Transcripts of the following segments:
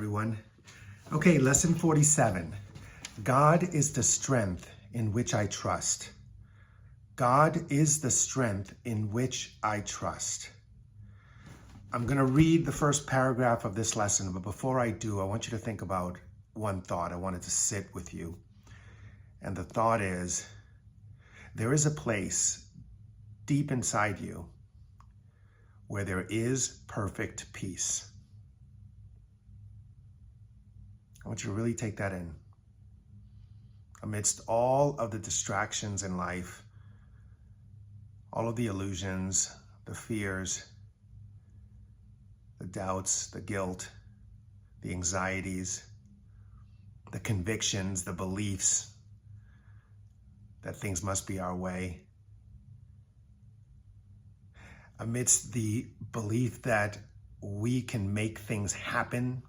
everyone. Okay, lesson 47. God is the strength in which I trust. God is the strength in which I trust. I'm going to read the first paragraph of this lesson, but before I do, I want you to think about one thought. I wanted to sit with you. And the thought is, there is a place deep inside you where there is perfect peace. I want you to really take that in. Amidst all of the distractions in life, all of the illusions, the fears, the doubts, the guilt, the anxieties, the convictions, the beliefs that things must be our way, amidst the belief that we can make things happen,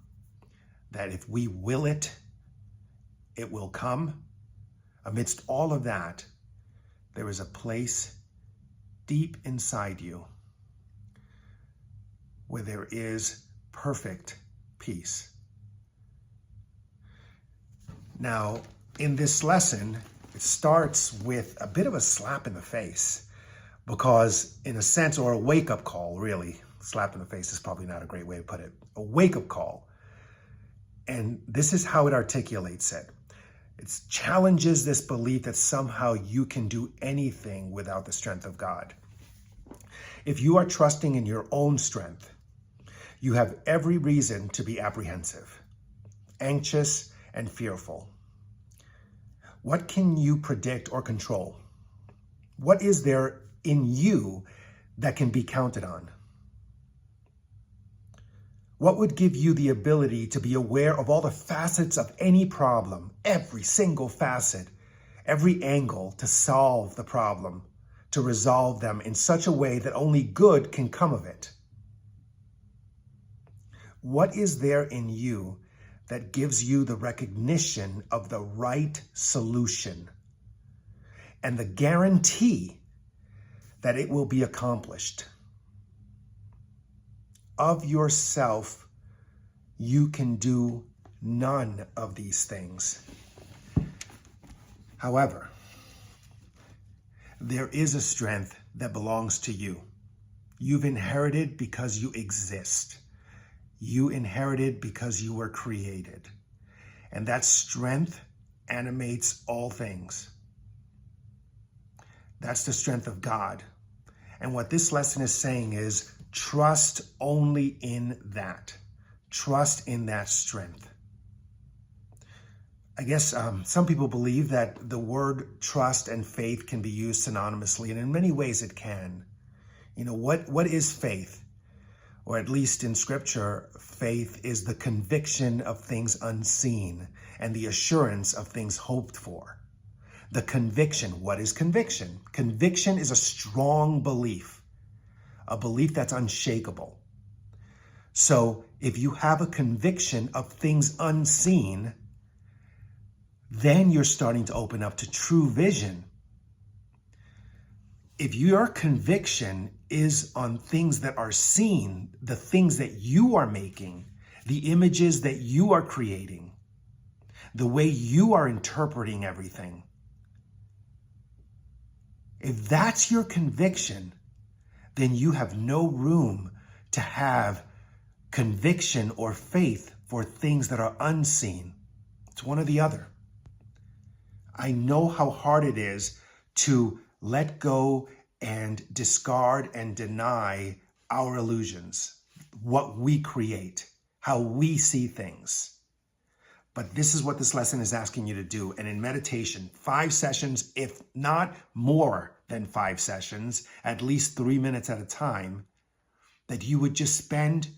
that if we will it, it will come. Amidst all of that, there is a place deep inside you where there is perfect peace. Now, in this lesson, it starts with a bit of a slap in the face because, in a sense, or a wake-up call, really. Slap in the face is probably not a great way to put it. A wake-up call. And this is how it articulates it. It challenges this belief that somehow you can do anything without the strength of God. If you are trusting in your own strength, you have every reason to be apprehensive, anxious, and fearful. What can you predict or control? What is there in you that can be counted on? What would give you the ability to be aware of all the facets of any problem, every single facet, every angle to solve the problem, to resolve them in such a way that only good can come of it? What is there in you that gives you the recognition of the right solution and the guarantee that it will be accomplished? Of yourself, you can do none of these things. However, there is a strength that belongs to you. You've inherited because you exist. You inherited because you were created. And that strength animates all things. That's the strength of God. And what this lesson is saying is, trust only in that. Trust in that strength. I guess some people believe that the word trust and faith can be used synonymously, and in many ways it can. You know, what is faith? Or at least in Scripture, faith is the conviction of things unseen and the assurance of things hoped for. The conviction. What is conviction? Conviction is a strong belief, a belief that's unshakable. So if you have a conviction of things unseen, then you're starting to open up to true vision. If your conviction is on things that are seen, the things that you are making, the images that you are creating, the way you are interpreting everything, if that's your conviction, then you have no room to have conviction or faith for things that are unseen. It's one or the other. I know how hard it is to let go and discard and deny our illusions, what we create, how we see things. But this is what this lesson is asking you to do. And in meditation, 5 sessions, if not more than 5 sessions, at least 3 minutes at a time, that you would just spend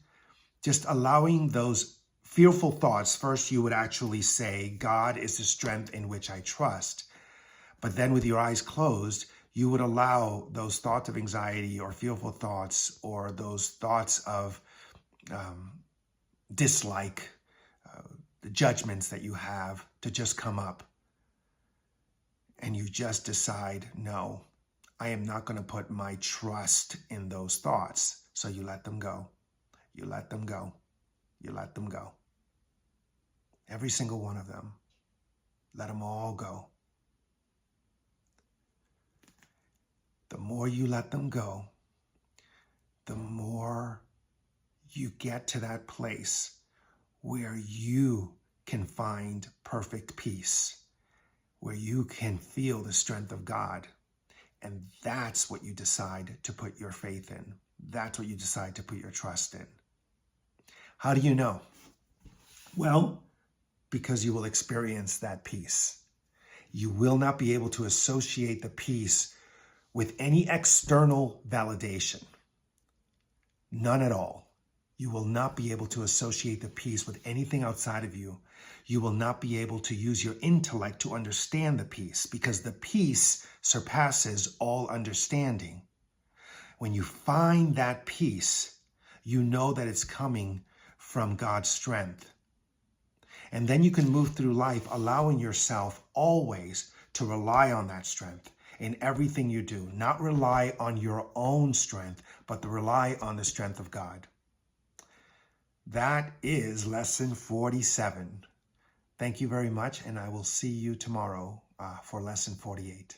just allowing those fearful thoughts. First, you would actually say, God is the strength in which I trust. But then with your eyes closed, you would allow those thoughts of anxiety or fearful thoughts or those thoughts of dislike, the judgments that you have to just come up. And you just decide, no, I am not going to put my trust in those thoughts. So you let them go. You let them go. You let them go. Every single one of them. Let them all go. The more you let them go, the more you get to that place where you can find perfect peace, where you can feel the strength of God. And that's what you decide to put your faith in. That's what you decide to put your trust in. How do you know? Well, because you will experience that peace. You will not be able to associate the peace with any external validation. None at all. You will not be able to associate the peace with anything outside of you. You will not be able to use your intellect to understand the peace, because the peace surpasses all understanding. When you find that peace, you know that it's coming from God's strength. And then you can move through life allowing yourself always to rely on that strength in everything you do. Not rely on your own strength, but to rely on the strength of God. That is lesson 47. Thank you very much, and I will see you tomorrow for lesson 48.